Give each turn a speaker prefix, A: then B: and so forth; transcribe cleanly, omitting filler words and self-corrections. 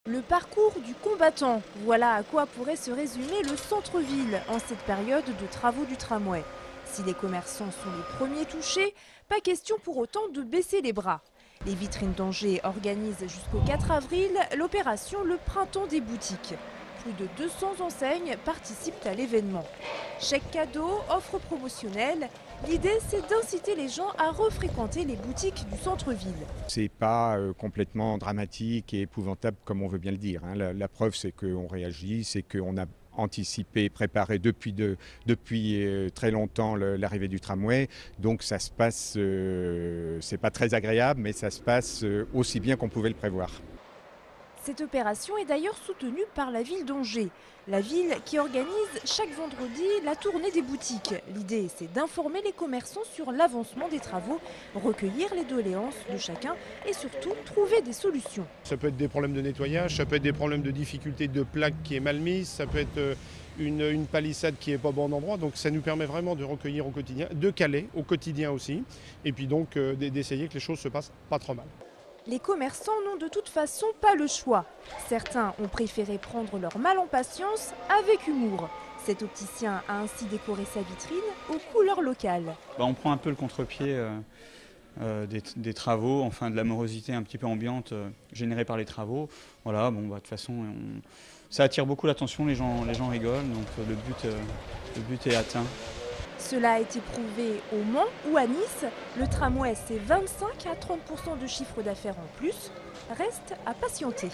A: Le parcours du combattant, voilà à quoi pourrait se résumer le centre-ville en cette période de travaux du tramway. Si les commerçants sont les premiers touchés, pas question pour autant de baisser les bras. Les vitrines d'Angers organisent jusqu'au 4 avril l'opération Le Printemps des boutiques. Plus de 200 enseignes participent à l'événement. Chèques cadeaux, offres promotionnelles, l'idée c'est d'inciter les gens à refréquenter les boutiques du centre-ville.
B: C'est pas complètement dramatique et épouvantable comme on veut bien le dire, hein. La preuve, c'est qu'on réagit, c'est qu'on a anticipé, préparé depuis très longtemps l'arrivée du tramway. Donc ça se passe, c'est pas très agréable, mais ça se passe aussi bien qu'on pouvait le prévoir.
A: Cette opération est d'ailleurs soutenue par la ville d'Angers. La ville qui organise chaque vendredi la tournée des boutiques. L'idée, c'est d'informer les commerçants sur l'avancement des travaux, recueillir les doléances de chacun et surtout trouver des solutions.
C: Ça peut être des problèmes de nettoyage, ça peut être des problèmes de difficulté de plaque qui est mal mise, ça peut être une palissade qui n'est pas au bon endroit. Donc ça nous permet vraiment de recueillir au quotidien, de caler au quotidien aussi, et puis donc d'essayer que les choses se passent pas trop mal.
A: Les commerçants n'ont de toute façon pas le choix. Certains ont préféré prendre leur mal en patience avec humour. Cet opticien a ainsi décoré sa vitrine aux couleurs locales.
D: On prend un peu le contre-pied des travaux, enfin de la morosité un petit peu ambiante générée par les travaux. Voilà, de toute façon, ça attire beaucoup l'attention, les gens rigolent, donc le but est atteint.
A: Cela a été prouvé au Mans ou à Nice. Le tramway, c'est 25 à 30% de chiffre d'affaires en plus. Reste à patienter.